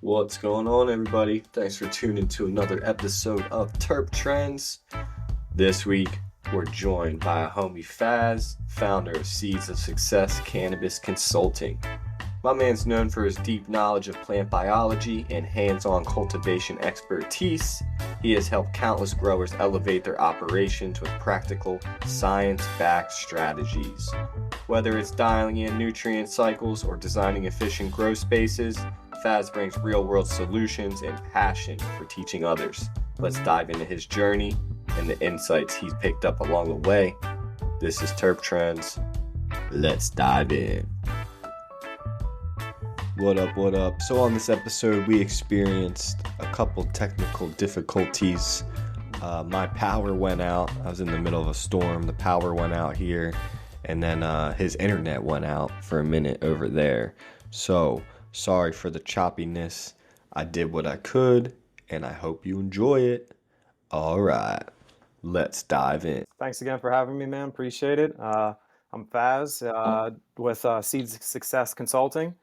What's going on, everybody? Thanks for tuning to another episode of Terp Trends. This week, we're joined by a homie Fazz, founder of Seeds of Success Cannabis Consulting. My man's known for his deep knowledge of plant biology and hands-on cultivation expertise. He has helped countless growers elevate their operations with practical, science-backed strategies. Whether it's dialing in nutrient cycles or designing efficient grow spaces, Fazz brings real-world solutions and passion for teaching others. Let's dive into his journey and the insights he's picked up along the way. This is Terp Trends. Let's dive in. What up? So on this episode, we experienced a couple technical difficulties. My power went out. I was in the middle of a storm. The power went out here, and then his internet went out for a minute over there. So sorry for the choppiness. I did what I could, and I hope you enjoy it. All right, let's dive in. Thanks again for having me, man. Appreciate it. I'm Fazz with Seeds of Success Consulting.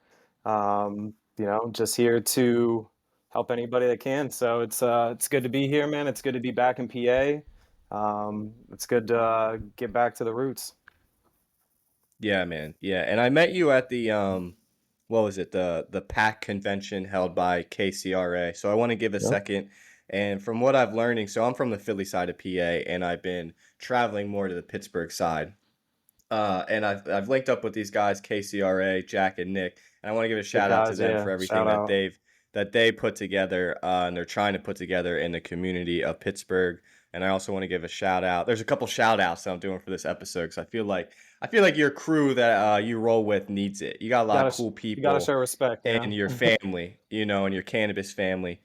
Just here to help anybody that can. So it's good to be here, man. It's good to be back in PA. It's good to get back to the roots. Yeah, man. Yeah, and I met you at the what was it? The PAC convention held by KCRA. So I want to give a Yep. second. And from what I've learning, so I'm from the Philly side of PA, and I've been traveling more to the Pittsburgh side. And I've linked up with these guys, KCRA, Jack and Nick, and I want to give a Good shout out to guys, them yeah. for everything Shout out. that they put together, and they're trying to put together in the community of Pittsburgh. And I also want to give a shout out. There's a couple shout outs that I'm doing for this episode because I feel like your crew that you roll with needs it. You got a lot of cool You gotta show people respect, you in know. your family, and your cannabis family.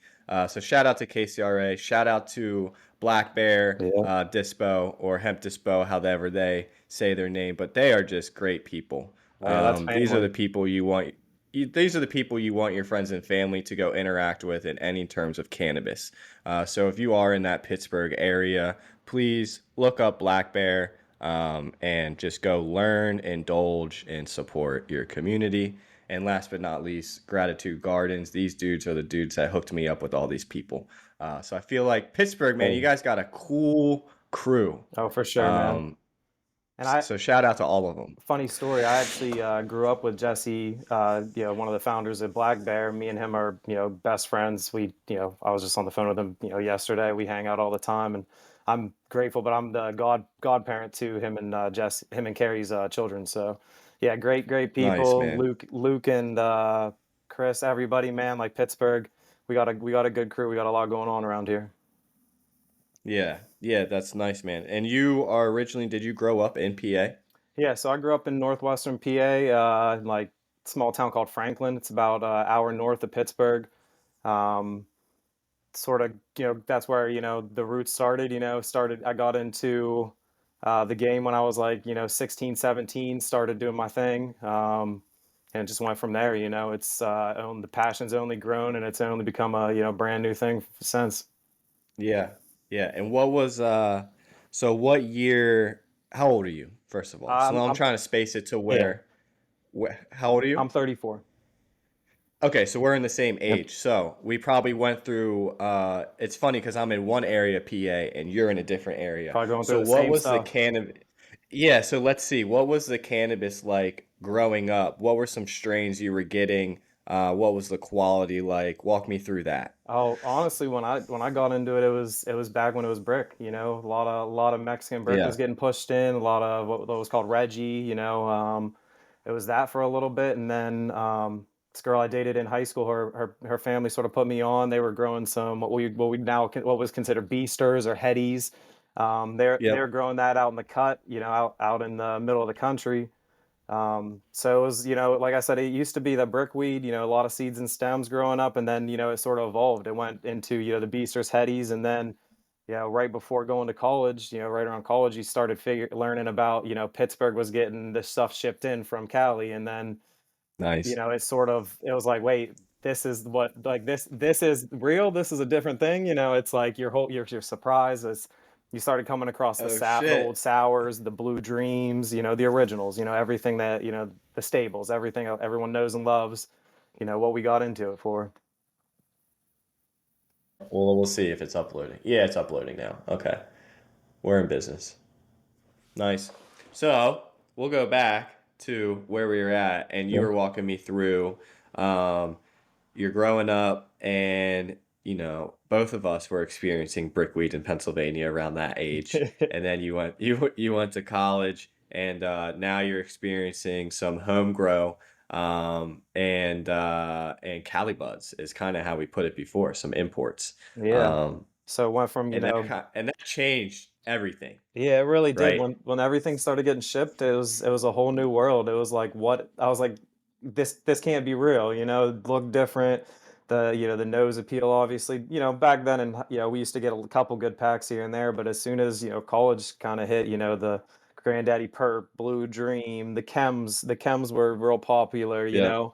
So shout out to KCRA. Shout out to Black Bear Yeah. Dispo or Hemp Dispo, however they say their name. But they are just great people. Yeah, that's These are the family. people you want. These are the people you want your friends and family to go interact with in any terms of cannabis. So if you are in that Pittsburgh area, please look up Black Bear and just go learn, indulge, and support your community. And last but not least, Gratitude Gardens. These dudes are the dudes that hooked me up with all these people. So I feel like Pittsburgh, man, you Hey. guys got a cool crew. Oh, for sure, man. Um, And I so shout out to all of them. Funny story. I actually grew up with Jesse, one of the founders of Black Bear. Me and him are, best friends. I was just on the phone with him, yesterday. We hang out all the time, and I'm grateful. But I'm the godparent to him and him and Carrie's children. So, yeah, great Nice, people. man. Luke, and Chris, everybody, man. Like Pittsburgh, we got a good crew. We got a lot going on around here. Yeah, that's nice, man. And you are originally, did you grow up in PA? Yeah, so I grew up in northwestern PA, in like small town called Franklin. It's about an hour north of Pittsburgh. Um, Sort of, that's where, the roots started, I got into the game when I was like, 16, 17, started doing my thing. And it just went from there, the passion's only grown and it's only become a, brand new thing since. Yeah, yeah. And what was so what year? How old are you, first of all? So Um, now I'm I'm, trying to space it to yeah, how old are you? I'm 34. Okay, so we're in the same Yep. age. So we probably went through it's funny because I'm in one area PA and you're in a different area. Probably going through So the what same was the stuff. cannabis Yeah, so let's see. What was the cannabis like growing up? What were some strains you were getting? What was the quality like? Walk me through that. Oh, honestly, when I got into it, it was back when it was brick. A lot of Mexican brick was Yeah. getting pushed in. A lot of what was called Reggie. It was that for a little bit, and then this girl I dated in high school, her family sort of put me on. They were growing some what we now what was considered beasters or headies. They're Yep. growing that out in the cut, out in the middle of the country. So it was, like I said, it used to be the brickweed, a lot of seeds and stems growing up, and then, it sort of evolved. It went into, the Beasters Headies, and then, right before going to college, right around college, you started learning about, Pittsburgh was getting this stuff shipped in from Cali, and then, Nice. it was like, wait, this is what, like this is real. This is a different thing. It's like your surprise as you started coming across Oh the old shit. sours, the blue dreams, the originals, everything that, the stables, everything everyone knows and loves, what we got into it for. Well, we'll see if it's uploading. Yeah, it's uploading now. Okay. We're in business. Nice. So we'll go back to where we were at, and you Yeah. were walking me through. Um, you're growing up, and both of us were experiencing brickweed in Pennsylvania around that age, and then you went to college, and now you're experiencing some home grow. And Cali buds is kind of how we put it before, some imports. Yeah. Um, So it went from, and that changed everything, yeah, it really did. right? When everything started getting shipped, it was a whole new world. It was like what I was like, this can't be real, it looked different. The nose appeal, obviously, back then, and we used to get a couple good packs here and there, but as soon as, college kind of hit, the Granddaddy Perp, Blue Dream, the chems were real popular, Yep.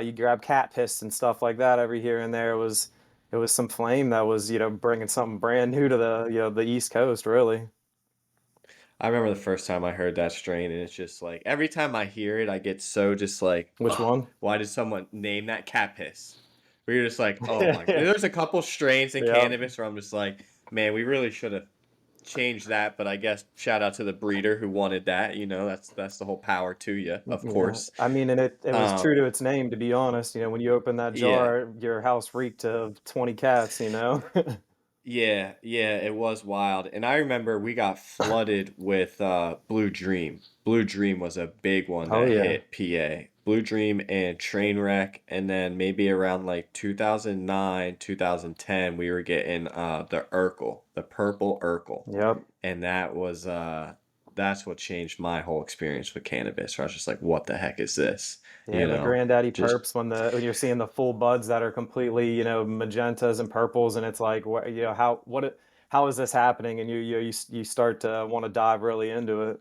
you grab cat piss and stuff like that every here and there. It was some flame that was, bringing something brand new to the East Coast, really. I remember the first time I heard that strain, and it's just like every time I hear it, I get so just like, Which ugh, one? why did someone name that cat piss? Where you're just like, oh my. Yeah. There's a couple strains in Yeah. cannabis where I'm just like, man, we really should have changed that. But I guess shout out to the breeder who wanted that. That's the whole power to you, of Yeah. course. I mean, and it was Um, true to its name, to be honest. When you open that yeah. jar, your house reeked of 20 cats. Yeah, yeah, it was wild. And I remember we got flooded with Blue Dream. Blue Dream was a big one Oh that yeah. hit PA. Blue Dream and Trainwreck, and then maybe around like 2009, 2010, we were getting the Urkel, the purple Urkel. Yep. And that's what changed my whole experience with cannabis. Where I was just like, what the heck is this? Yeah, You the know, granddaddy just perps when you're seeing the full buds that are completely, magentas and purples, and it's like, what, how is this happening? And you start to want to dive really into it.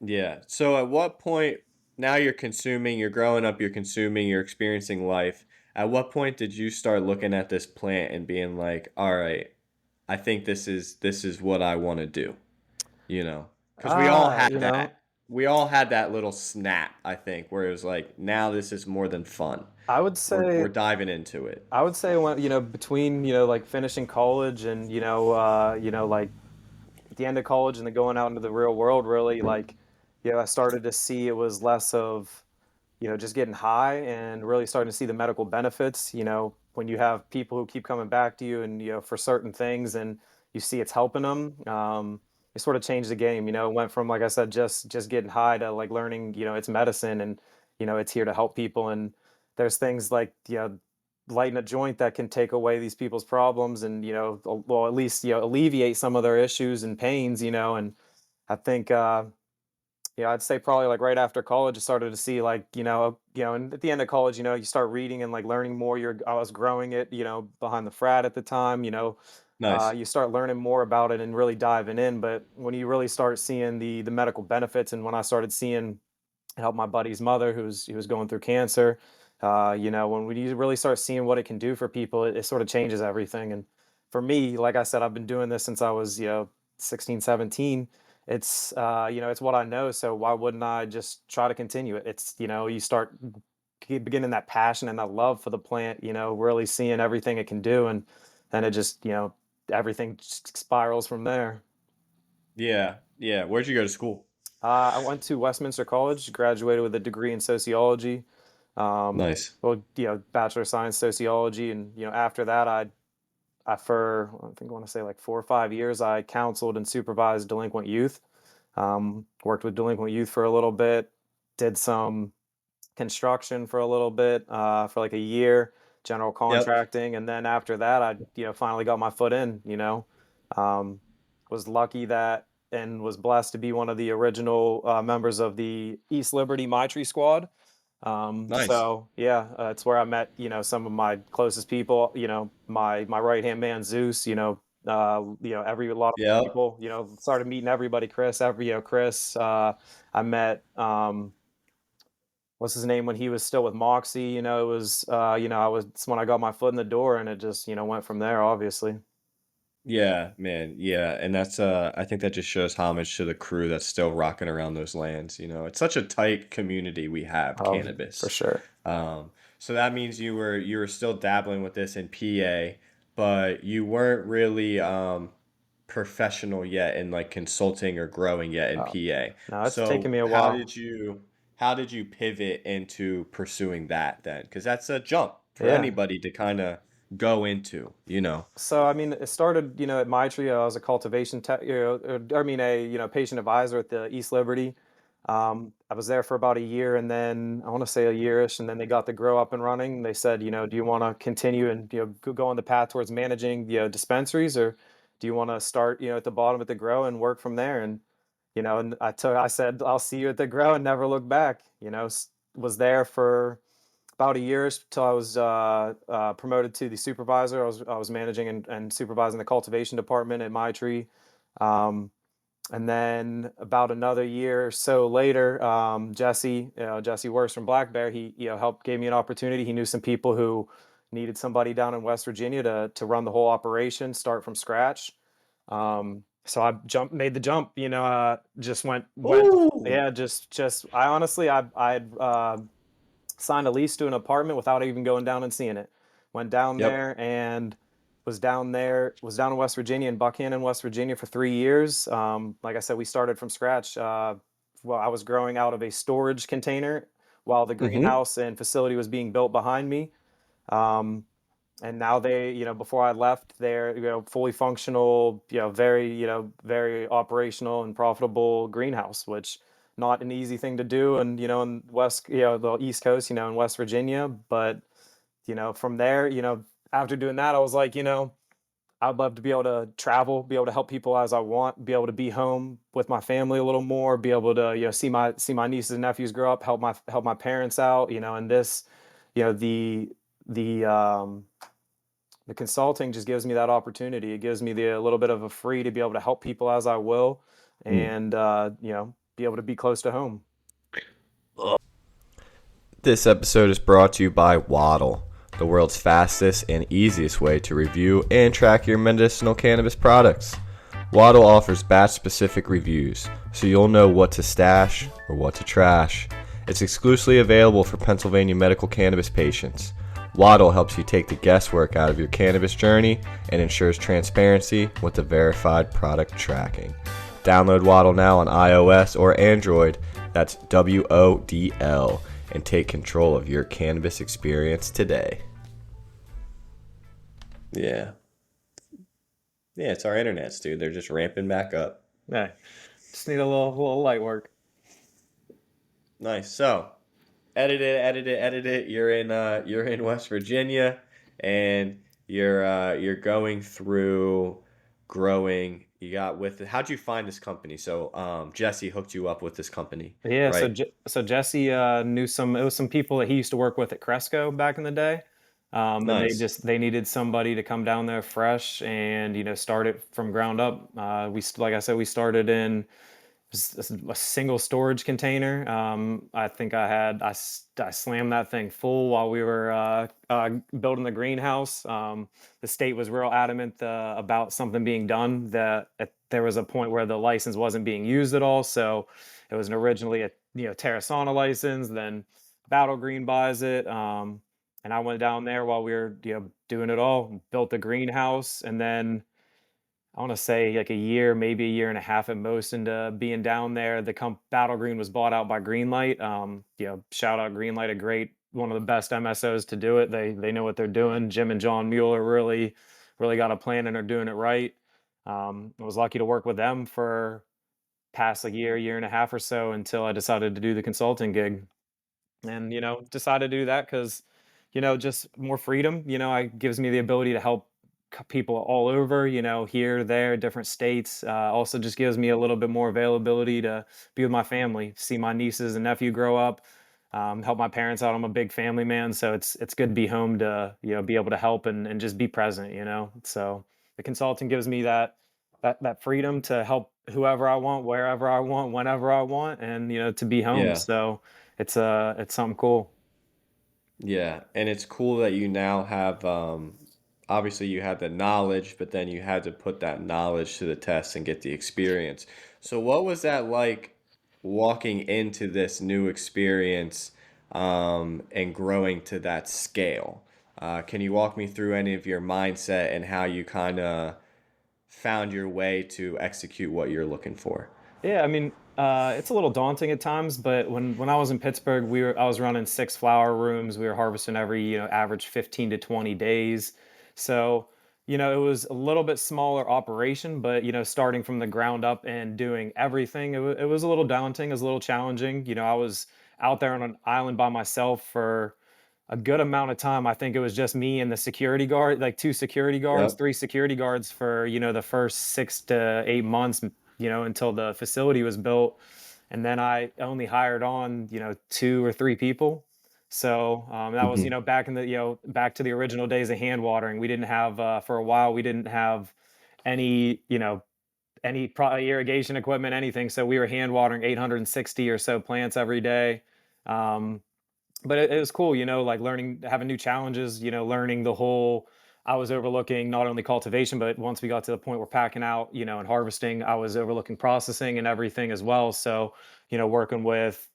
Yeah. So at what point, now you're growing up, you're consuming, you're experiencing life. At what point did you start looking at this plant and being like, all right, I think this is what I want to do, you know? Because Ah, you know, we all had that little snap, I think, where it was like, now this is more than fun. I would We're say diving into it. I would say when, between, like finishing college and, like at the end of college and then going out into the real world, really, like, I started to see it was less of, just getting high and really starting to see the medical benefits, when you have people who keep coming back to you and, for certain things and you see it's helping them. It sort of changed the game, it went from, like I said, just getting high to like learning, it's medicine and, it's here to help people. And there's things like, lighting a joint that can take away these people's problems and, well, at least, alleviate some of their issues and pains, and I think, yeah, I'd say probably like right after college, I started to see like, and at the end of college, you start reading and like learning more. I was growing it, behind the frat at the time, Nice. you start learning more about it and really diving in. But when you really start seeing the medical benefits, and when I started seeing help my buddy's mother who was going through cancer, when you really start seeing what it can do for people, it sort of changes everything. And for me, like I said, I've been doing this since I was 16, 17. It's what I know, so why wouldn't I just try to continue it? It's, you start beginning that passion and that love for the plant, really seeing everything it can do, and then it just, everything just spirals from there. Yeah. Yeah. Where'd you go to school? I went to Westminster College, graduated with a degree in sociology. Nice. Well, Bachelor of Science sociology, and after that, for I think I want to say like 4 or 5 years, I counseled and supervised delinquent youth. Worked with delinquent youth for a little bit, did some construction for a little bit, for like a year, general Yep. contracting, and then after that, I finally got my foot in. Um, was lucky that and was blessed to be one of the original members of the East Liberty Maitri Squad. Nice. So yeah, it's where I met some of my closest people. My right hand man Zeus. Every a lot of Yep. people. Started meeting everybody. Chris, Chris. I met what's his name when he was still with Moxie. It was it's when I got my foot in the door, and it just went from there. Obviously. Yeah, man. Yeah, and that's I think that just shows homage to the crew that's still rocking around those lands, It's such a tight community we have, For cannabis. sure. So that means you were still dabbling with this in PA, but you weren't really professional yet in like consulting or growing yet in Uh, PA. no, it's taken So me a while. how did you pivot into pursuing that then? Because that's a jump for Yeah. anybody to kind of go into, you know. So I mean, it started, at my tree. I was a cultivation tech, I mean, a patient advisor at the East Liberty. I was there for about a year, and then I want to say a yearish, and then they got the grow up and running. They said, do you want to continue and go on the path towards managing dispensaries, or do you want to start at the bottom at the grow and work from there? And and I said I'll see you at the grow and never look back. Was there for about a year till I was promoted to the supervisor. I was managing and supervising the cultivation department at my tree. Um, and then about another year or so later, Jesse Worst from Black Bear, he helped gave me an opportunity. He knew some people who needed somebody down in West Virginia to run the whole operation, start from scratch. So I made the jump. Just went. Ooh. Yeah, just I honestly I had signed a lease to an apartment without even going down and seeing it. Went down Yep. there and was down in West Virginia, in Buckhannon, West Virginia for 3 years. Like I said, we started from scratch. Well, I was growing out of a storage container while the Mm-hmm. greenhouse and facility was being built behind me. Um, and now before I left, they're fully functional, very operational and profitable greenhouse, which not an easy thing to do, and in the East Coast, in West Virginia. But from there, after doing that, I was like, I'd love to be able to travel, be able to help people as I want, be able to be home with my family a little more, be able to see my nieces and nephews grow up, help my parents out, and this, you know, the um the consulting just gives me that opportunity. It gives me the a little bit of a free to be able to help people as I will, and be able to be close to home. This episode is brought to you by Waddle, the world's fastest and easiest way to review and track your medicinal cannabis products. Waddle offers batch specific reviews, so you'll know what to stash or what to trash. It's exclusively available for Pennsylvania medical cannabis patients. Waddle helps you take the guesswork out of your cannabis journey and ensures transparency with the verified product tracking. Download Waddle now on iOS or Android, that's WODL, and take control of your cannabis experience today. Yeah. Yeah, it's our internets, dude. They're just ramping back up. Yeah, just need a little light work. Nice. So, edit it. You're in West Virginia and you're going through growing. You got with it. How'd you find this company? So, Jesse hooked you up with this company, Yeah, right? so Jesse knew it was some people that he used to work with at Cresco back in the day. And Nice. they needed somebody to come down there fresh and start it from ground up. Like I said, we started in a single storage container. I think I slammed that thing full while we were building the greenhouse. The state was real adamant about something being done. There was a point where the license wasn't being used at all, so it was originally a Terrasana license. Then Battle Green buys it, and I went down there while we were doing it all, built the greenhouse, and then I want to say like a year, maybe a year and a half at most into being down there. The Battle Green was bought out by Greenlight. Shout out Greenlight, a great one of the best MSOs to do it. They know what they're doing. Jim and John Mueller really got a plan and are doing it right. I was lucky to work with them for past a year and a half or so until I decided to do the consulting gig, and decided to do that because just more freedom. It gives me the ability to help people all over, here, there, different states. Also just gives me a little bit more availability to be with my family, see my nieces and nephew grow up, help my parents out. I'm a big family man, so it's good to be home to be able to help and just be present. So the consulting gives me that freedom to help whoever I want, wherever I want, whenever I want, and to be home. Yeah. So it's something cool. Yeah, and it's cool that you now have obviously you had the knowledge, but then you had to put that knowledge to the test and get the experience. So what was that like walking into this new experience and growing to that scale? Can you walk me through any of your mindset and how you kind of found your way to execute what you're looking for? Yeah, I mean, it's a little daunting at times, but when I was in Pittsburgh, I was running 6 flower rooms. We were harvesting every, average 15 to 20 days. So, it was a little bit smaller operation, but starting from the ground up and doing everything, it was a little daunting, it was a little challenging. I was out there on an island by myself for a good amount of time. I think it was just me and the security guard, like two security guards, Yep. three security guards for, the first 6 to 8 months, until the facility was built. And then I only hired on, two or three people. So that was, Hmm. back in the, back to the original days of hand watering. We didn't have, for a while, we didn't have any, irrigation equipment, anything. So we were hand watering 860 or so plants every day. Um, but it was cool, like learning, having new challenges, learning the whole. I was overlooking not only cultivation, but once we got to the point where packing out, and harvesting, I was overlooking processing and everything as well. So, working with,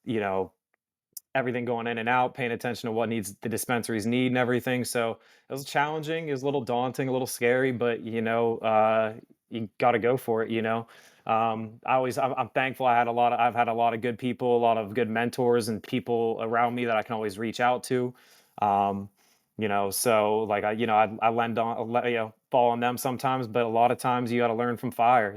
everything going in and out, paying attention to what needs the dispensaries need and everything. So it was challenging, it was a little daunting, a little scary, but you got to go for it. I'm thankful I've had a lot of good people, a lot of good mentors and people around me that I can always reach out to. Um, so like I lend on, fall on them sometimes, but a lot of times you got to learn from fire.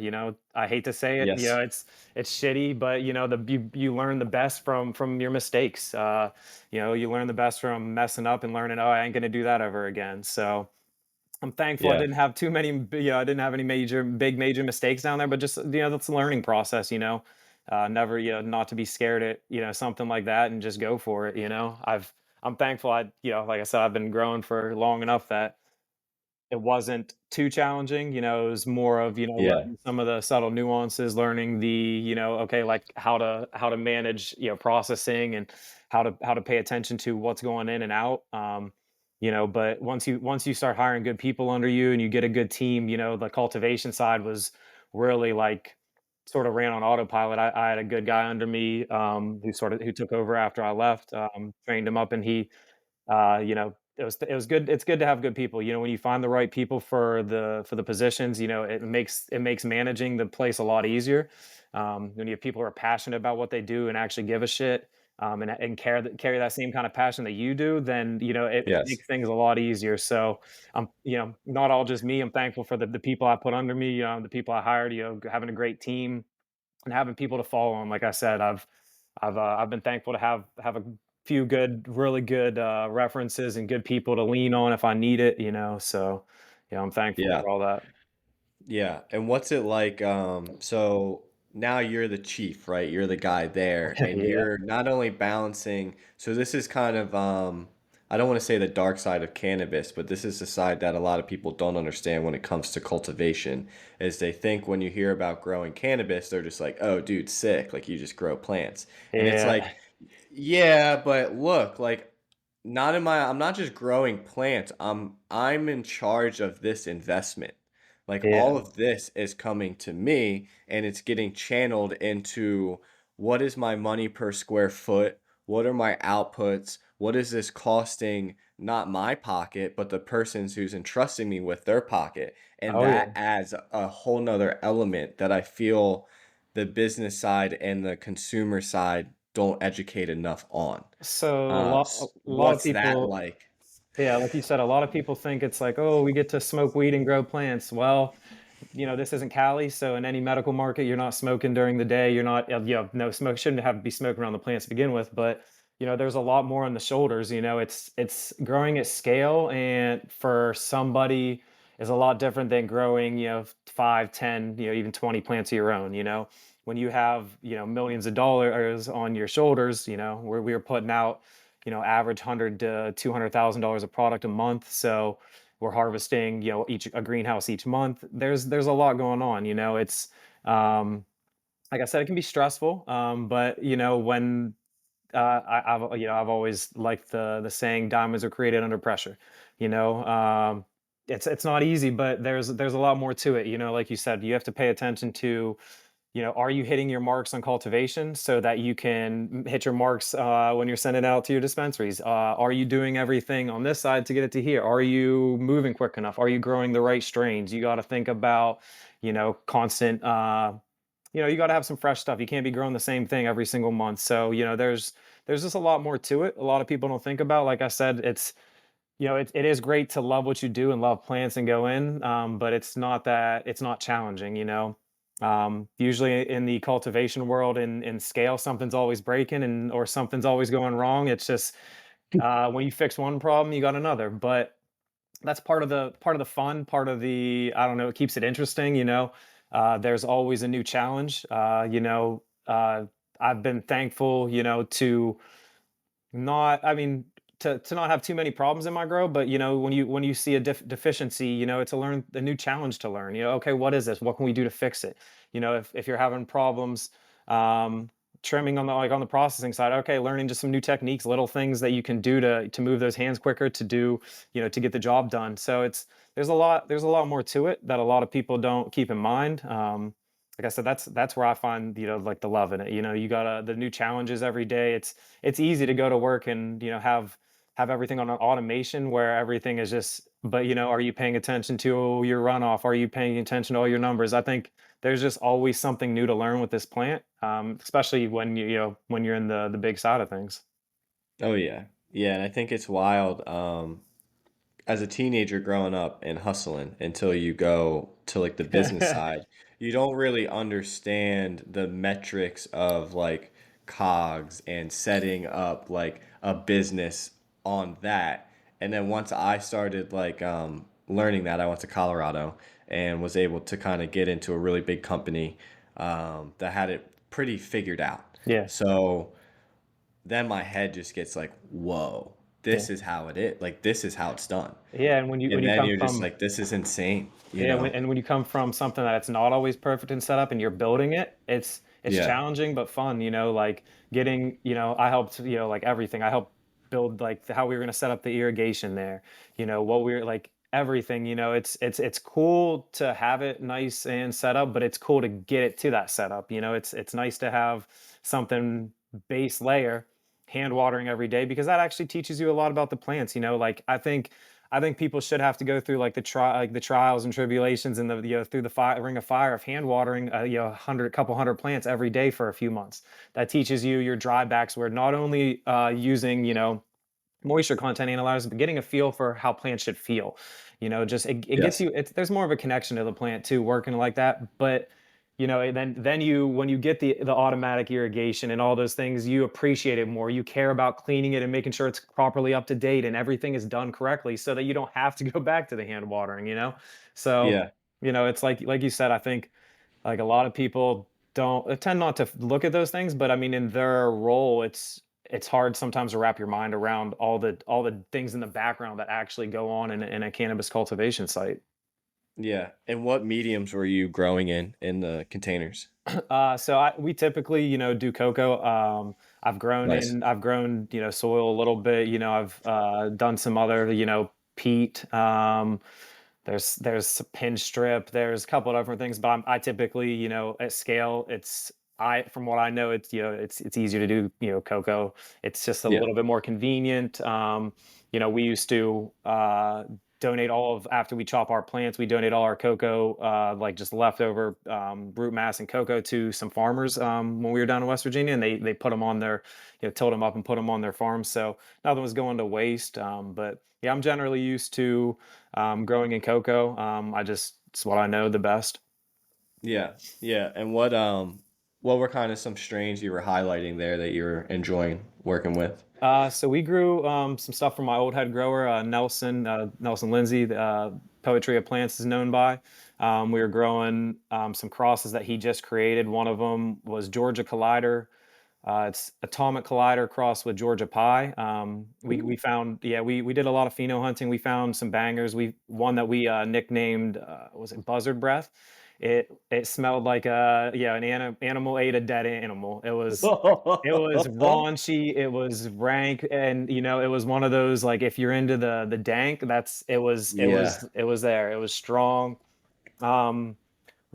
I hate to say it, Yes. it's shitty, but you learn the best from your mistakes. You learn the best from messing up and learning, oh, I ain't gonna do that ever again. So I'm thankful I Yeah. didn't have too many, I didn't have any major mistakes down there, but just, that's a learning process, never, not to be scared at, something like that and just go for it. I'm thankful like I said, I've been growing for long enough that it wasn't too challenging. It was more of, Yeah. learning some of the subtle nuances, learning the, okay, like how to manage, processing, and how to pay attention to what's going in and out. But once you start hiring good people under you and you get a good team, the cultivation side was really like sort of ran on autopilot. I had a good guy under me, who took over after I left, trained him up, and he it was good. It's good to have good people. When you find the right people for the positions, it makes managing the place a lot easier. When you have people who are passionate about what they do and actually give a shit, and carry that same kind of passion that you do, then it Yes. makes things a lot easier. So I'm not all just me. I'm thankful for the people I put under me, the people I hired. Having a great team and having people to follow on. Like I said, I've been thankful to have a few really good references and good people to lean on if I need it. So yeah, I'm thankful Yeah. for all that. Yeah. And what's it like? So now you're the chief, right? You're the guy there, and Yeah, you're not only balancing, so this is kind of I don't want to say the dark side of cannabis, but this is the side that a lot of people don't understand when it comes to cultivation, is they think when you hear about growing cannabis, they're just like, "Oh, dude, sick, like you just grow plants." And it's yeah, like, yeah, but look, like not in my I'm not just growing plants. I'm in charge of this investment. Like all yeah. of this is coming to me and it's getting channeled into what is my money per square foot? What are my outputs? What is this costing not my pocket, but the person's who's entrusting me with their pocket? And Oh that yeah. adds a whole nother element that I feel the business side and the consumer side don't educate enough on. So a lot of What's that people, like? yeah, like you said, a lot of people think it's like, oh, we get to smoke weed and grow plants. Well, this isn't Cali, so in any medical market, you're not smoking during the day. You're not, no smoke shouldn't have be smoking around the plants to begin with. But there's a lot more on the shoulders. It's growing at scale, and for somebody is a lot different than growing, 5, 10, even 20 plants of your own. When you have millions of dollars on your shoulders, where we were putting out, average 100 to 200,000 dollars of product a month. So we're harvesting each a greenhouse each month. There's a lot going on. It's like I said, it can be stressful, but when I've always liked the saying, diamonds are created under pressure. you know um it's not easy, but there's a lot more to it. Like you said, you have to pay attention to, are you hitting your marks on cultivation so that you can hit your marks when you're sending out to your dispensaries? Are you doing everything on this side to get it to here? Are you moving quick enough? Are you growing the right strains? You got to think about, constant. You got to have some fresh stuff. You can't be growing the same thing every single month. So there's just a lot more to it. A lot of people don't think about. Like I said, it is great to love what you do and love plants and go in, but it's not challenging, usually in the cultivation world in scale, something's always breaking and or something's always going wrong. It's just when you fix one problem, you got another. But that's part of the fun, part of the, I don't know, it keeps it interesting. There's always a new challenge. I've been thankful, to not, I mean, to not have too many problems in my grow, but when you see a deficiency, it's a new challenge to learn. Okay, what is this? What can we do to fix it? If you're having problems, um, trimming on the processing side, okay, learning just some new techniques, little things that you can do to move those hands quicker, to do, to get the job done. So there's a lot more to it that a lot of people don't keep in mind. Like I said, that's where I find, like the love in it. You got the new challenges every day. It's easy to go to work and have everything on an automation where everything is just, but are you paying attention to your runoff? Are you paying attention to all your numbers? I think there's just always something new to learn with this plant, especially when when you're in the big side of things. Oh yeah. Yeah, and I think it's wild. As a teenager growing up and hustling until you go to like the business side, you don't really understand the metrics of like cogs and setting up like a business on that. And then once I started like learning that, I went to Colorado and was able to kind of get into a really big company that had it pretty figured out. Yeah, So then my head just gets like, whoa, yeah, this is how it is. Like, this is how it's done. yeah. And when And you then come you're just from like, this is insane, you Yeah, know? when you come from something that's not always perfect and set up and you're building it, it's Yeah. challenging but fun, like getting, I helped, like everything. I helped build like how we were going to set up the irrigation there. What we were like everything, it's cool to have it nice and set up, but it's cool to get it to that setup. It's nice to have something base layer hand watering every day because that actually teaches you a lot about the plants, like I think people should have to go through like the trials and tribulations and the through the ring of fire of hand watering couple hundred plants every day for a few months. That teaches you your drybacks where not only using moisture content analyzers, but getting a feel for how plants should feel. Just it gets Yes. you. There's more of a connection to the plant too, working like that. But then you when you get the automatic irrigation and all those things, you appreciate it more. You care about cleaning it and making sure it's properly up to date and everything is done correctly, so that you don't have to go back to the hand watering. So Yeah. it's like you said. I think like a lot of people don't tend not to look at those things, but I mean, in their role, it's hard sometimes to wrap your mind around all the things in the background that actually go on in a cannabis cultivation site. Yeah. And what mediums were you growing in the containers? So we typically, do cocoa. Nice. I've grown, soil a little bit. I've done some other, peat. There's pin strip. There's a couple of different things, but I typically, at scale, from what I know, it's easier to do, cocoa. It's just a Yeah. little bit more convenient. We used to donate all of after we chop our plants, we donate all our cocoa, like just leftover root mass and cocoa to some farmers when we were down in West Virginia, and they put them on their, tilled them up and put them on their farms. So nothing was going to waste. But yeah, I'm generally used to growing in cocoa. It's what I know the best. Yeah. Yeah. And what were kind of some strains you were highlighting there that you're enjoying working with? So we grew some stuff from my old head grower, Nelson Lindsay. Poetry of Plants is known by. We were growing some crosses that he just created. One of them was Georgia Collider. It's Atomic Collider crossed with Georgia Pie. We Ooh. found, yeah, we did a lot of pheno hunting. We found some bangers. One that we nicknamed, was it Buzzard Breath? It smelled like an animal ate a dead animal. It was raunchy, it was rank, and it was one of those like if you're into the dank, that's it was it Yeah. was it was there. It was strong. Um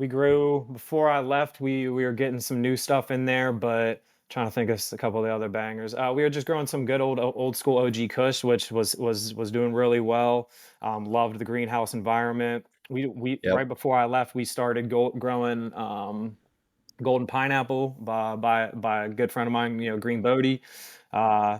we grew before I left. We were getting some new stuff in there, but trying to think of a couple of the other bangers. We were just growing some good old school OG Kush, which was doing really well. Loved the greenhouse environment. We Yep. right before I left, we started growing golden pineapple by a good friend of mine, Green Bodie. Uh,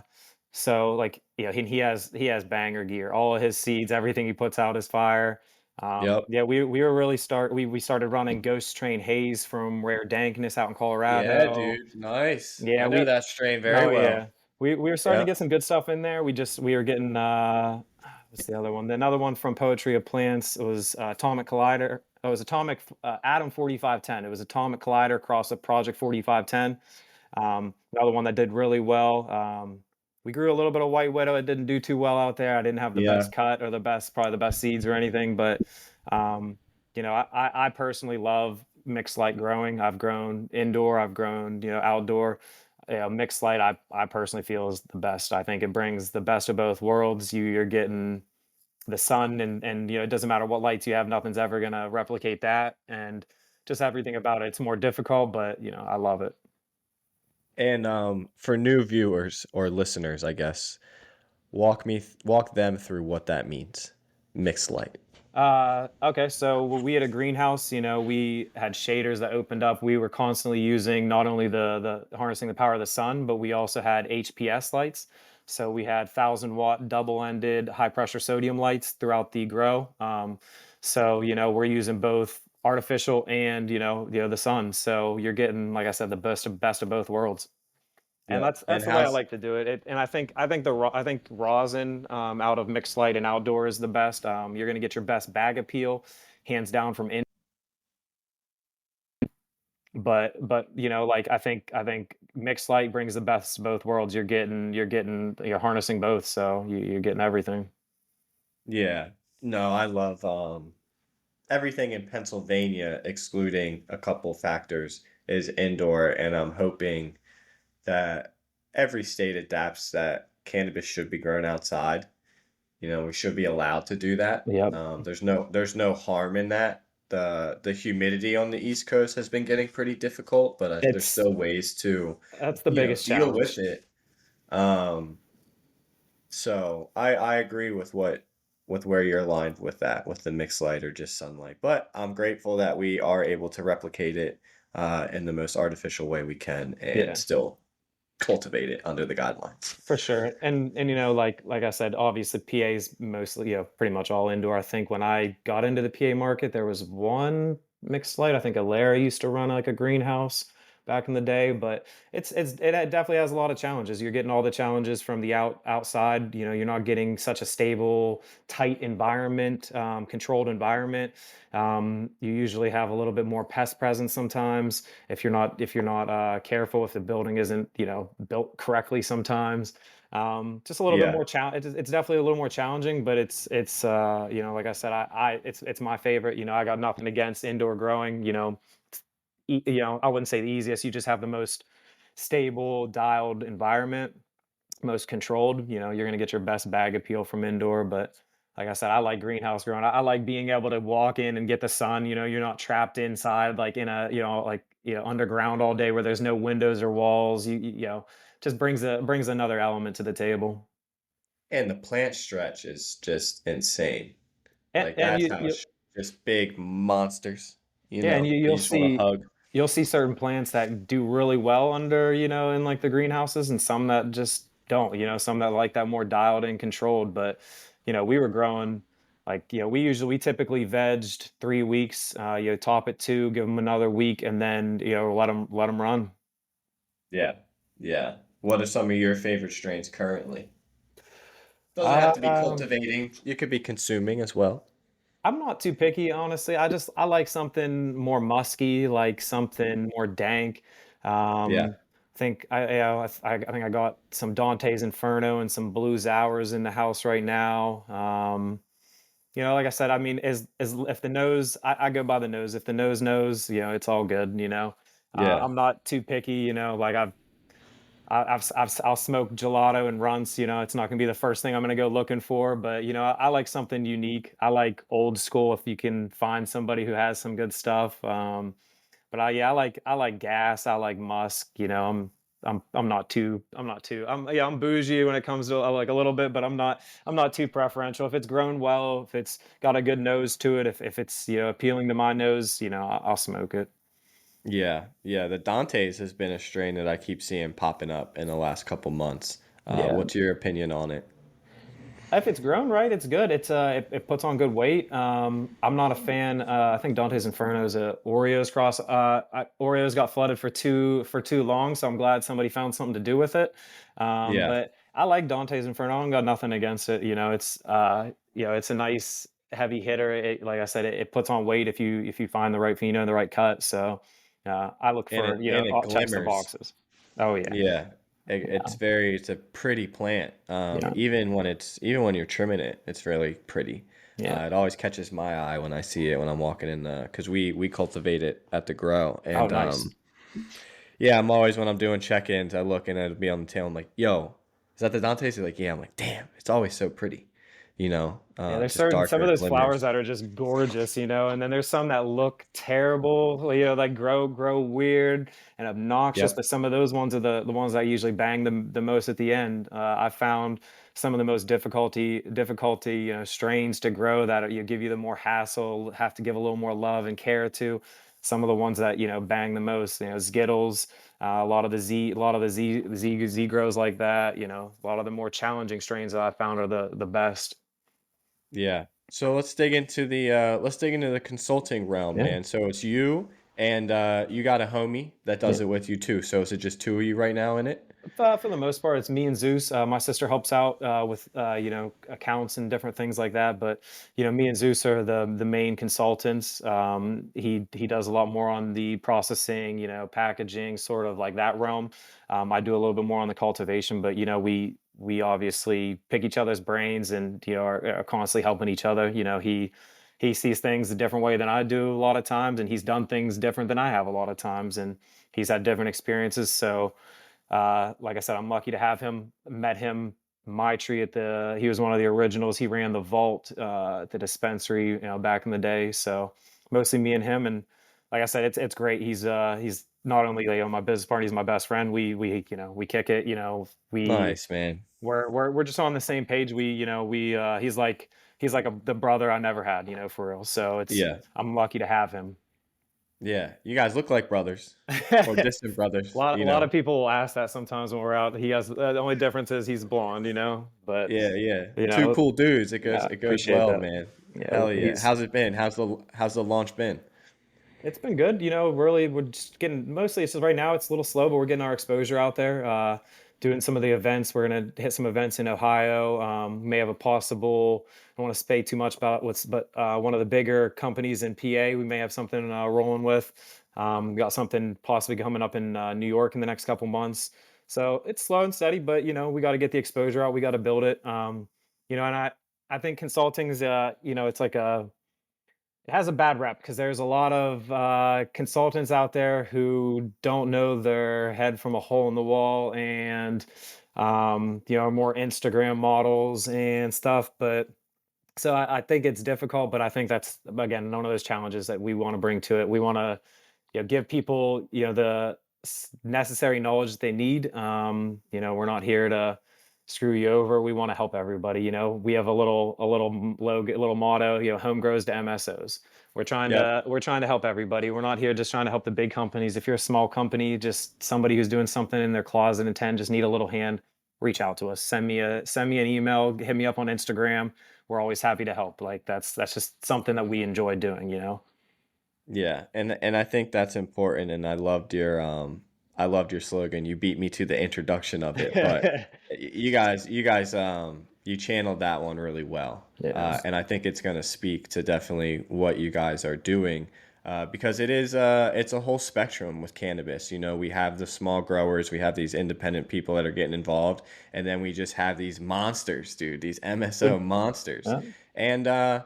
so like, he has banger gear. All of his seeds, everything he puts out is fire. Yep. Yeah, we were really we started running Ghost Train Haze from Rare Dankness out in Yeah, Colorado. dude. Nice. Yeah, I know that strain very oh well. yeah, we were starting to Yep. get some good stuff in there. We were getting what's the other one? Another one from Poetry of Plants was Atomic Collider. Oh, it was Atomic Atom 4510. It was Atomic Collider across a Project 4510. Another one that did really well. We grew a little bit of White Widow. It didn't do too well out there. I didn't have the Yeah. best cut or probably the best seeds or anything. But um, I personally love mixed light growing. I've grown indoor. I've grown outdoor. Mixed light, I personally feel is the best. I think it brings the best of both worlds. You're getting the sun, and it doesn't matter what lights you have. Nothing's ever gonna replicate that. And just everything about it. It's more difficult, but I love it. And for new viewers or listeners, I guess, walk them through what that means. Mixed light. Okay, so we had a greenhouse, we had shaders that opened up. We were constantly using not only the harnessing the power of the sun, but we also had HPS lights. So we had 1,000 watt double-ended high pressure sodium lights throughout the grow. So we're using both artificial and the sun. So you're getting, like I said, the best of both worlds. And Yep. that's And the way I how's like to do it. And I think rosin out of mixed light and outdoor is the best. You're going to get your best bag appeal, hands down from in. But like I think mixed light brings the best of both worlds. You're harnessing both, so you're getting everything. yeah. No, I love everything in Pennsylvania, excluding a couple factors, is indoor, and I'm hoping that every state adapts that cannabis should be grown outside. We should be allowed to do that. Yep. There's no harm in that. The humidity on the East Coast has been getting pretty difficult, but there's It's still ways to, That's the biggest deal with challenge. it. Um, so I agree with where you're aligned with that, with the mixed light or just sunlight. But I'm grateful that we are able to replicate it in the most artificial way we can and Yeah. still cultivate it under the guidelines. For sure. And like I said, obviously PA is mostly, pretty much all indoor. I think when I got into the PA market, there was one mixed light. I think Alara used to run like a greenhouse back in the day, but it definitely has a lot of challenges. You're getting all the challenges from the outside. You're not getting such a stable, tight environment, controlled environment. You usually have a little bit more pest presence sometimes if you're not careful, if the building isn't built correctly sometimes. Just a little bit Yeah. more challenge. It's definitely a little more challenging, but it's like I said, it's my favorite. I got nothing against indoor growing. I wouldn't say the easiest. You just have the most stable, dialed environment, most controlled. You're going to get your best bag appeal from indoor. But like I said, I like greenhouse growing. I like being able to walk in and get the sun. You're not trapped inside like in a like underground all day where there's no windows or walls. Just brings another element to the table. And the plant stretch is just insane. And Like and that's you, how you just big monsters, Yeah, and that you just want to hug. you'll see certain plants that do really well under, in like the greenhouses, and some that just don't, some that like that more dialed in controlled. But, we were growing like, we typically vegged 3 weeks, top it two, give them another week, and then, let them run. Yeah. Yeah. What are some of your favorite strains currently? Doesn't have to be Um, cultivating. You could be consuming as well. I'm not too picky, honestly. I like something more musky, like something more dank. Yeah. Think I, you know, I think I got some Dante's Inferno and some Blues Hours in the house right now. Like I said, I mean, is if the nose, I go by the nose. If the nose knows, it's all good. Yeah. I'm not too picky. Like I'll smoke gelato and runts. It's not going to be the first thing I'm going to go looking for, but I like something unique. I like old school if you can find somebody who has some good stuff. But I like gas. I like musk. I'm bougie when it comes to like a little bit, but I'm not too preferential. If it's grown well, if it's got a good nose to it, if it's appealing to my nose, I'll smoke it. Yeah, yeah. The Dante's has been a strain that I keep seeing popping up in the last couple months. Yeah. What's your opinion on it? If it's grown right, it's good. It puts on good weight. I'm not a fan. I think Dante's Inferno is a Oreos cross. Oreos got flooded for too long, so I'm glad somebody found something to do with it. Yeah, But I like Dante's Inferno. I got nothing against it. It's a nice heavy hitter. Like I said, it puts on weight if you find the right pheno and the right cut. So I look and for it all checks the glimmers. boxes. Oh yeah, Yeah, yeah, it's a pretty plant. yeah, Even when you're trimming it, it's really pretty. yeah. It always catches my eye when I see it when I'm walking in the because we cultivate it at the grow Oh and nice. yeah, I'm always when I'm doing check-ins, I look and it'll be on the tail. I'm like, yo, is that the Dante's? They're like, yeah. I'm like, damn, it's always so pretty, Yeah, there's just certain some of darker those flowers glimmers. that are just gorgeous, and then there's some that look terrible, like grow weird and obnoxious. Yep. But some of those ones are the ones that usually bang the most at the end. I found some of the most difficulty strains to grow that give you the more hassle, have to give a little more love and care to. Some of the ones that bang the most, Skittles, a lot of the Z grows like that. A lot of the more challenging strains that I found are the best. Yeah. So let's dig into the consulting realm, Yeah. man. So it's you and you got a homie that Yeah. does it with you too. So is it just two of you right now in it? For the most part, it's me and Zeus. My sister helps out with accounts and different things like that. But me and Zeus are the main consultants. He does a lot more on the processing, packaging, sort of like that realm. I do a little bit more on the cultivation, but we obviously pick each other's brains and are constantly helping each other. He sees things a different way than I do a lot of times, and he's done things different than I have a lot of times, and he's had different experiences. So like I said, I'm lucky to have him. Met him my tree he was one of the originals. He ran the vault at the dispensary, back in the day. So mostly me and him. And like I said, it's great. He's not only my business partner, he's my best friend. We kick it. Nice, man. We're just on the same page. He's like the brother I never had. For real. So Yeah. I'm lucky to have him. Yeah. You guys look like brothers or A distant brothers, lot of people will ask that sometimes when we're out. The only difference is he's blonde, but Yeah, yeah. you Two know, cool dudes. yeah, It goes appreciate well, that. man. Yeah, Hell yeah. How's it been? How's the launch been? it's been good. Really, we're just getting mostly. So right now it's a little slow, but we're getting our exposure out there. Doing some of the events. We're gonna hit some events in Ohio. May have a possible. I don't want to say too much about but one of the bigger companies in PA. We may have something rolling with. We got something possibly coming up in New York in the next couple months. So it's slow and steady, but we got to get the exposure out. We got to build it. And I think consulting is it's like it has a bad rep because there's a lot of consultants out there who don't know their head from a hole in the wall and more Instagram models and stuff. But so I think it's difficult, but I think that's again one of those challenges that we want to bring to it. We want to give people the necessary knowledge that they need. We're not here to screw you over. We want to help everybody. We have a little motto. Home grows to MSOs. Yep. We're trying to help everybody. We're not here just trying to help the big companies. If you're a small company, just somebody who's doing something in their closet and just need a little hand, reach out to us. Send me an email. Hit me up on Instagram. We're always happy to help. Like that's just something that we enjoy doing. Yeah, and I think that's important, and I loved your slogan. You beat me to the introduction of it, but you guys you channeled that one really well, Yeah. and I think it's gonna speak to definitely what you guys are doing, because it's a whole spectrum with cannabis. We have the small growers, we have these independent people that are getting involved, and then we just have these monsters, dude, these MSO monsters, Uh, and cannabis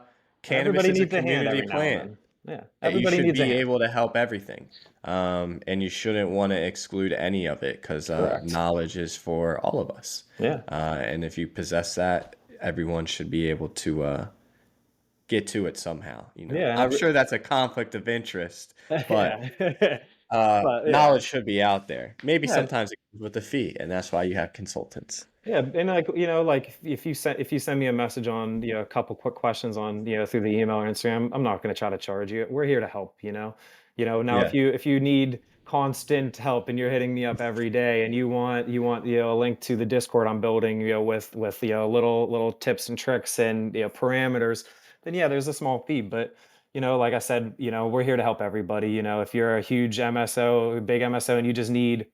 Everybody is a needs a hand community every now and plant. then. Yeah. You Everybody should needs a be hand. able to help everything, and you shouldn't want to exclude any of it because Correct. knowledge is for all of us. Yeah. And if you possess that, everyone should be able to get to it somehow. Yeah. I'm sure that's a conflict of interest, but Yeah. But yeah. knowledge should be out there. Maybe Yeah. sometimes it comes with a fee, and that's why you have consultants. Yeah, and like like if you send me a message on a couple quick questions on through the email or Instagram, I'm not going to try to charge you. We're here to help. Now Yeah. if you need constant help and you're hitting me up every day and you want a link to the Discord I'm building with little tips and tricks and parameters, then yeah, there's a small fee, but. Like I said, we're here to help everybody. If you're a huge MSO, big MSO, and you just need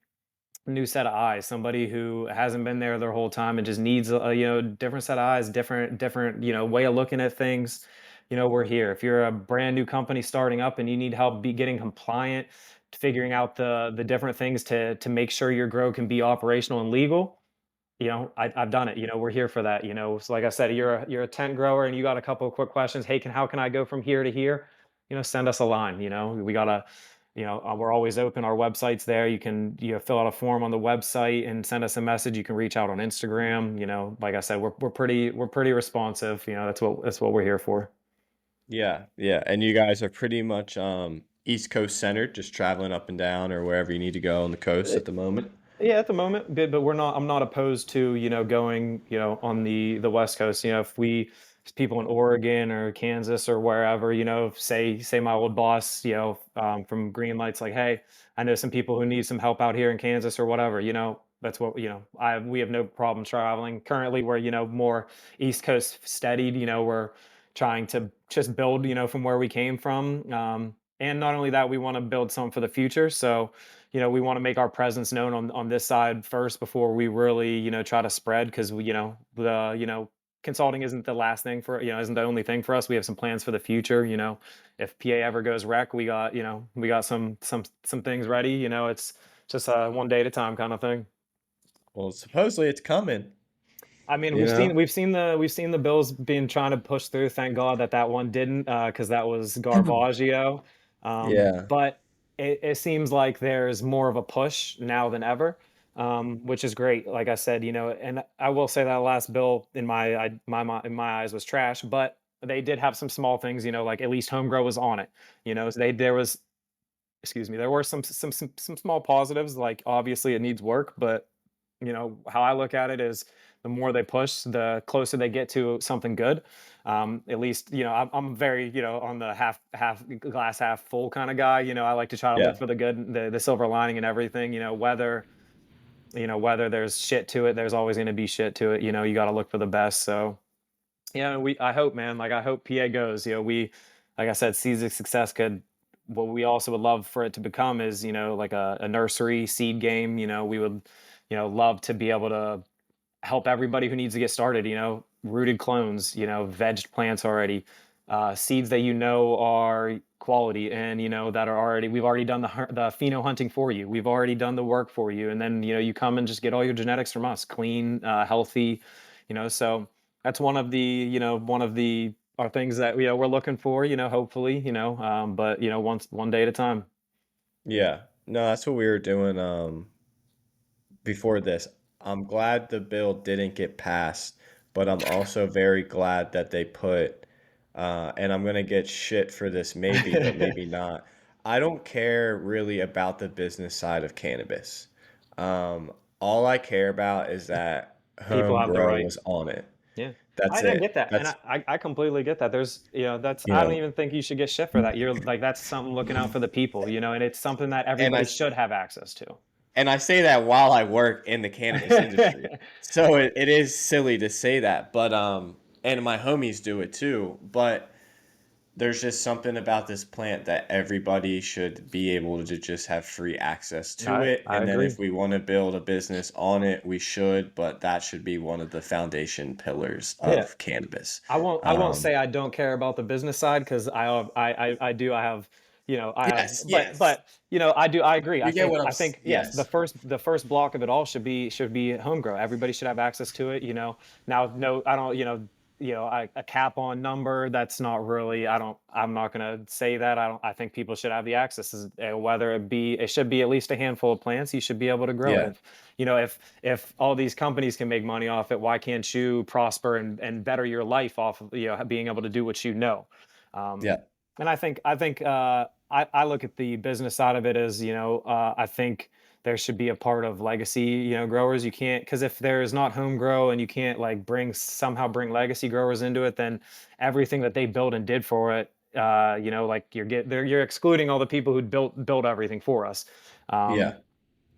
new set of eyes, somebody who hasn't been there their whole time and just needs a different set of eyes, different way of looking at things. We're here. If you're a brand new company starting up and you need help be getting compliant, figuring out the different things to make sure your grow can be operational and legal, I've done it. We're here for that. So like I said, you're a tent grower and you got a couple of quick questions. Hey, how can I go from here to here? Send us a line. We gotta, we're always open. Our website's there. You can fill out a form on the website and send us a message. You can reach out on Instagram. Like I said, we're pretty responsive. That's what we're here for. Yeah, yeah. And you guys are pretty much East Coast centered, just traveling up and down or wherever you need to go on the coast at the moment. Yeah, at the moment, but we're not. I'm not opposed to going on the West Coast. If people in Oregon or Kansas or wherever, say my old boss, from Green Light's like, hey, I know some people who need some help out here in Kansas or whatever. That's what I we have no problem traveling. Currently, we're more East Coast steadied. We're trying to just build from where we came from. And not only that, we want to build some for the future. So we want to make our presence known on this side first before we really, try to spread because we, the, consulting isn't the last thing for, isn't the only thing for us. We have some plans for the future. If PA ever goes rec, we got some things ready. It's just one day at a time kind of thing. Well, supposedly it's coming, I mean, you know? we've seen the bills being trying to push through. Thank God that one didn't, because that was Garbaggio. Yeah. But it seems like there's more of a push now than ever, which is great. Like I said, and I will say that last bill in my eyes was trash, but they did have some small things. Like at least home grow was on it. So there was, excuse me, there were some small positives. Like obviously it needs work, but how I look at it is the more they push, the closer they get to something good. At least I'm very on the half glass half full kind of guy. I like to try to Yeah. look for the good, the silver lining and everything. Whether there's shit to it, there's always going to be shit to it. You got to look for the best. So yeah, I hope, man. Like I hope PA goes. Like I said, seeds of success could. What we also would love for it to become is, like a nursery seed game. We would, love to be able to help everybody who needs to get started. Rooted clones. Vegged plants already, seeds that are quality and that are already. We've already done the pheno hunting for you. We've already done the work for you, and then you come and just get all your genetics from us, clean, healthy. So that's one of the our things that we're looking for. Hopefully, but one day at a time. Yeah. No, that's what we were doing before this. I'm glad the bill didn't get passed, but I'm also very glad that they put and I'm gonna get shit for this maybe, but maybe not. I don't care really about the business side of cannabis. Um, all I care about is that People home have the grow right. was on it. Yeah. That's I it. get that. And That's I completely get that. There's, that's, you I don't know, even think you should get shit for that. You're like, that's something looking out for the people, and it's something that and everybody should have access to. I say that while I work in the cannabis industry. So it is silly to say that, but and my homies do it too, but there's just something about this plant that everybody should be able to just have free access to it. I And then agree. if we want to build a business on it, we should, but that should be one of the foundation pillars Yeah. of cannabis. I won't say I don't care about the business side because I do. Yes, yes. but I agree. I You get think what I think yes, the yes. first block of it all should be home grow. Everybody should have access to it. Now, no, I don't. a cap on number. That's not really, I'm not going to say that. I think people should have the access, whether it should be at least a handful of plants. You should be able to grow it. Yeah. If all these companies can make money off it, why can't you prosper and better your life off of, being able to do what you know? Um, Yeah. and I look at the business side of it as, I think there should be a part of legacy, growers. You can't, because if there is not home grow and you can't like somehow bring legacy growers into it, then everything that they built and did for it, like you're excluding all the people who built everything for us. Um, Yeah.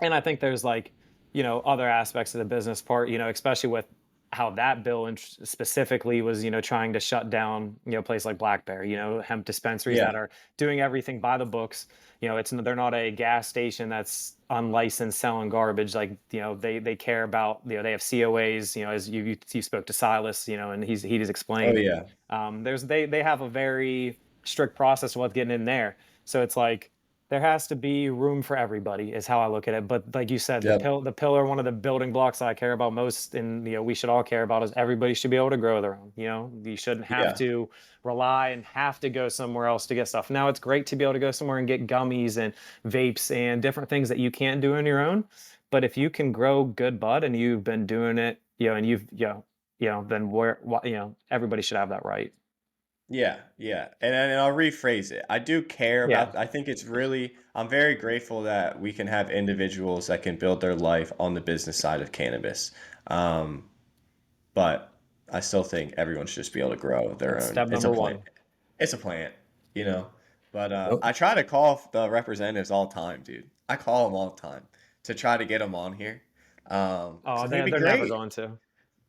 and I think there's like, other aspects of the business part, especially with how that bill specifically was, trying to shut down, a place like Blackberry, hemp dispensaries that Yeah. are doing everything by the books. They're not a gas station that's unlicensed selling garbage. Like, they care about, they have COAs, as you spoke to Silas, and he's Oh explained. yeah. They have a very strict process of what's getting in there. So it's like, there has to be room for everybody is how I look at it. But like you said, Yep. the pillar, one of the building blocks that I care about most, and we should all care about, is everybody should be able to grow their own. You shouldn't have Yeah. to rely and have to go somewhere else to get stuff. Now it's great to be able to go somewhere and get gummies and vapes and different things that you can't do on your own. But if you can grow good bud and you've been doing it, and then everybody should have that right. Yeah, yeah. And I'll rephrase it. I do care Yeah. about, I think it's really, I'm very grateful that we can have individuals that can build their life on the business side of cannabis. Um, but I still think everyone should just be able to grow their That's own. step It's a number plant. one. It's a plant, you know. But Nope. I try to call the representatives all the time, dude. I call them all the time to try to get them on here. 'Cause Oh, I think it'd be they're never great. going to.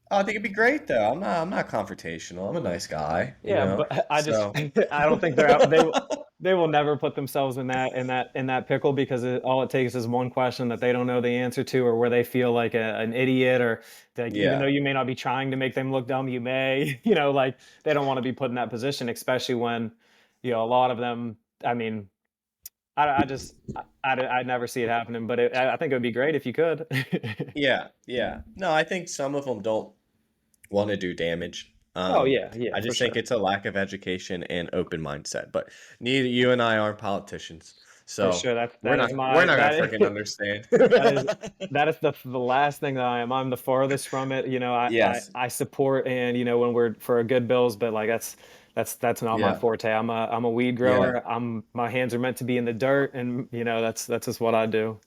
Oh, I think it'd be great though. I'm not confrontational. I'm a nice guy, you Yeah, know. but I just So I don't think they will never put themselves in that pickle, because all it takes is one question that they don't know the answer to, or where they feel like an idiot, or like, even though yeah. you may not be trying to make them look dumb, you may, like, they don't want to be put in that position, especially when, a lot of them. I mean, I just I never see it happening, but I think it would be great if you could. Yeah, yeah. No, I think some of them don't want to do damage. Oh yeah, yeah, I for just think sure, it's a lack of education and open mindset. But neither you and I aren't politicians, for so sure. That we're that is not we're my not gonna that freaking understand. That is that is the last thing that I am. I'm the farthest from it. Yes. I support, and when we're for a good bills, but like that's not my Yeah. forte. I'm a weed Yeah. grower. My hands are meant to be in the dirt, and that's just what I do.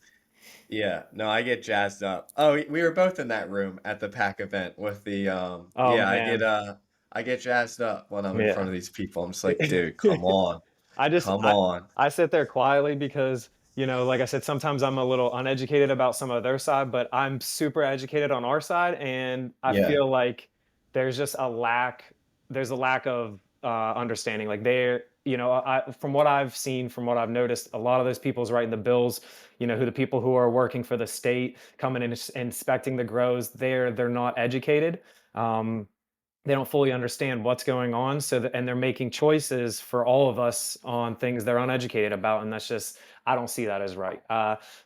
Yeah. No, I get jazzed up. Oh, we were both in that room at the pack event with the Oh yeah, man, I get jazzed up when I'm in front yeah. of these people. I'm just like, dude, come on. I just Come on. I sit there quietly because, like I said, sometimes I'm a little uneducated about some of their side, but I'm super educated on our side, and I Yeah. feel like there's just a lack. There's a lack of understanding. Like, from what I've seen, from what I've noticed, a lot of those people's writing the bills. Who the people who are working for the state, coming in and inspecting the grows, they're not educated. Um, they don't fully understand what's going on, and they're making choices for all of us on things they're uneducated about, and that's just, I don't see that as right.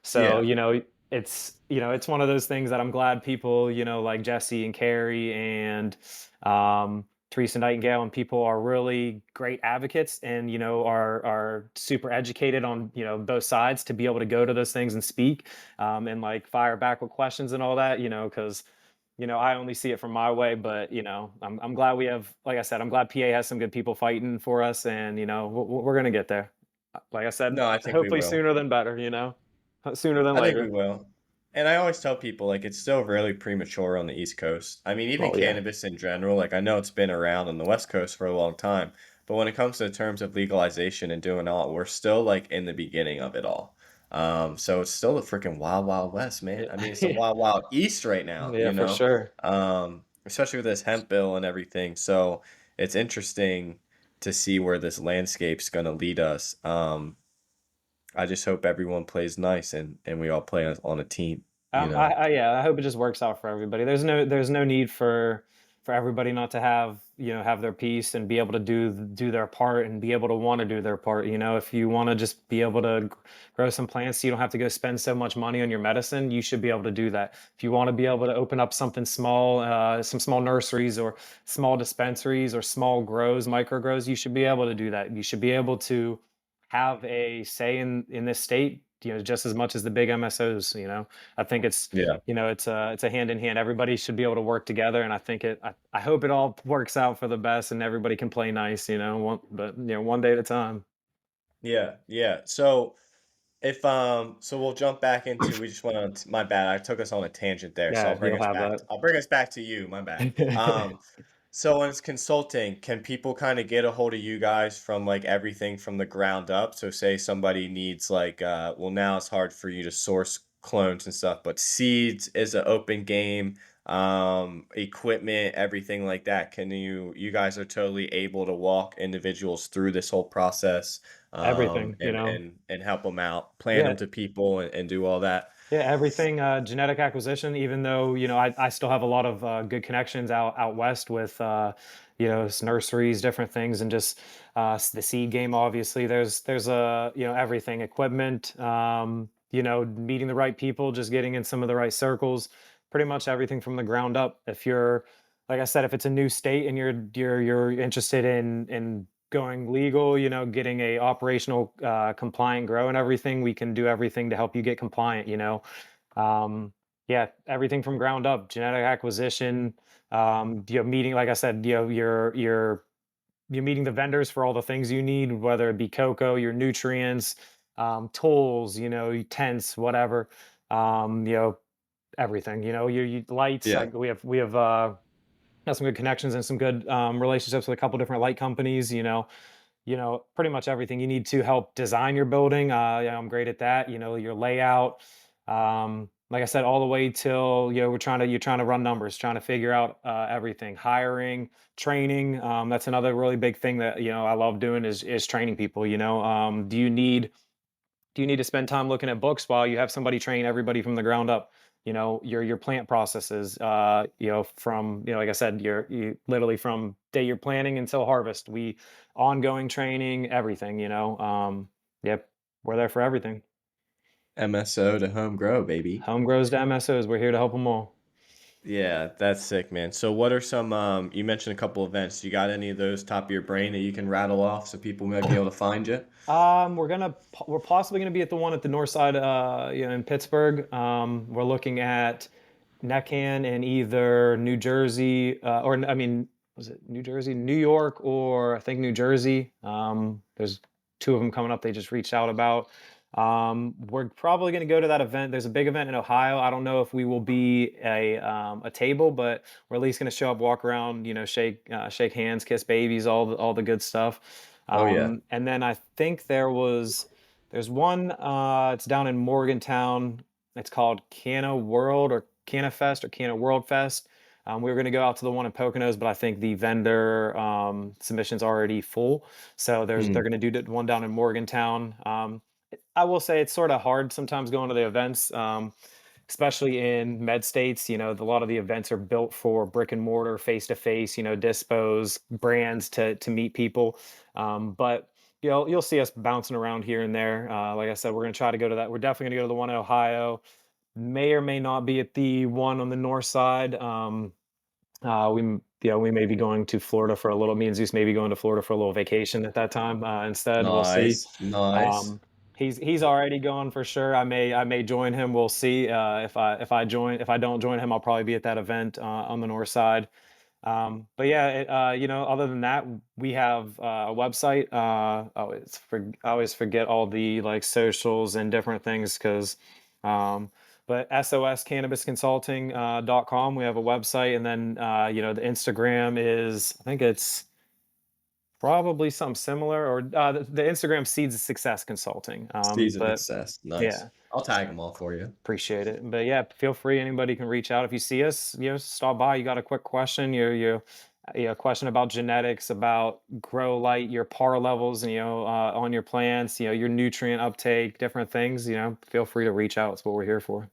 So Yeah. it's one of those things that I'm glad people, like Jesse and Carrie and Teresa Nightingale, and people are really great advocates, and are super educated on both sides, to be able to go to those things and speak, and like fire back with questions and all that, because I only see it from my way. But I'm glad we have, like I said, I'm glad PA has some good people fighting for us, and we're gonna get there. Like I said, No, I think we hopefully will. sooner than better. Sooner than I think we later. will. And I always tell people like it's still really premature on the East Coast. I mean, even Oh yeah, cannabis in general, like I know it's been around on the West Coast for a long time, but when it comes to terms of legalization and doing all, we're still like in the beginning of it all. So it's still the freaking wild, wild west, man. I mean, it's the yeah, wild, wild east right now, yeah, for sure. especially with this hemp bill and everything. So it's interesting to see where this landscape's gonna lead us. I just hope everyone plays nice and we all play on a team, you know? Yeah, I hope it just works out for everybody. There's no need for for everybody not to have, have their piece and be able to do their part and be able to want to do their part. If you want to just be able to grow some plants so you don't have to go spend so much money on your medicine, you should be able to do that. If you want to be able to open up something small, some small nurseries or small dispensaries or small grows, micro grows, you should be able to do that. You should be able to have a say in this state, just as much as the big MSOs. I think Yeah. it's a hand in hand. Everybody should be able to work together, and I hope it all works out for the best, and everybody can play nice. One day at a time. Yeah. Yeah. So we'll jump back into we just went on my bad. I took us on a tangent there. So Yeah, you'll have that. I'll bring us back to you, my bad. So when it's consulting, can people kind of get a hold of you guys from like everything from the ground up? So say somebody needs like well now it's hard for you to source clones and stuff, but seeds is an open game, equipment, everything like that. Can you guys are totally able to walk individuals through this whole process, Everything, and help them out, plan them yeah. to people and do all that. Yeah, everything genetic acquisition. Even though I still have a lot of good connections out west with nurseries, different things, and just the seed game. Obviously, there's everything, equipment. Meeting the right people, just getting in some of the right circles. Pretty much everything from the ground up. If you're, like I said, if it's a new state and you're interested in going legal, getting a operational compliant grow and everything, we can do everything to help you get compliant. um, yeah, everything from ground up, genetic acquisition, meeting, like I said, you're meeting the vendors for all the things you need, whether it be cocoa, your nutrients, tools, tents, whatever, everything, you lights, Yeah. like we have got some good connections and some good relationships with a couple different light companies. Pretty much everything you need to help design your building. Yeah, I'm great at that. Your layout. Like I said, all the way till you're trying to run numbers, trying to figure out everything, hiring, training. That's another really big thing that I love doing is training people. Do you need to spend time looking at books while you have somebody train everybody from the ground up? Your plant processes, from, like I said, you literally from day you're planting until harvest. We ongoing training, everything, yep, we're there for everything. MSO to home grow, baby. Home grows to MSOs. We're here to help them all. Yeah, that's sick, man. So what are some you mentioned a couple events. You got any of those top of your brain that you can rattle off so people might be able to find you? We're possibly gonna be at the one at the north side, in Pittsburgh. We're looking at Neccan in either New Jersey, or I mean, was it New Jersey, New York, or I think New Jersey. There's two of them coming up. They just reached out about. We're probably going to go to that event. There's a big event in Ohio. I don't know if we will be a table, but we're at least going to show up, walk around, shake hands, kiss babies, all the good stuff. Oh yeah. And then I think there's one. It's down in Morgantown. It's called Canna World or Canna Fest or Canna World Fest. We were going to go out to the one in Poconos, but I think the vendor submission's already full. So they're Hmm. going to do the one down in Morgantown. I will say it's sort of hard sometimes going to the events, especially in med states. A lot of the events are built for brick and mortar, face to face. Dispos, brands to meet people. But you'll see us bouncing around here and there. Like I said, we're going to try to go to that. We're definitely going to go to the one in Ohio. May or may not be at the one on the north side. We may be going to Florida for a little. Me and Zeus may be going to Florida for a little vacation at that time. Instead, we'll see. Nice, nice. Um, he's already gone for sure. I may join him. We'll see. If I don't join him, I'll probably be at that event on the north side. But yeah, other than that, we have a website. I always forget all the like socials and different things because, but soscannabisconsulting.com. We have a website, and then the Instagram is, I think it's probably something similar, or the Instagram Seeds of Success Consulting. Seeds of But success. Nice. yeah. I'll tag them all for you. Appreciate it. But yeah, feel free. Anybody can reach out if you see us. Stop by. You got a quick question. You question about genetics, about grow light, your par levels, and on your plants. Your nutrient uptake, different things. Feel free to reach out. It's what we're here for.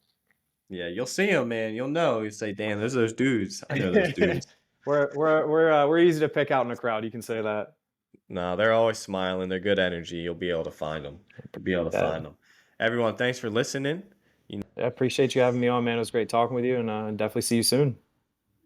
Yeah, you'll see them, man. You'll know. You say, damn, those are those dudes. I know those dudes. We're easy to pick out in a crowd. You can say that. No, they're always smiling. They're good energy. You'll be able to find them. You'll be able to Yeah, find them. Everyone, thanks for listening. I appreciate you having me on, man. It was great talking with you, and definitely see you soon.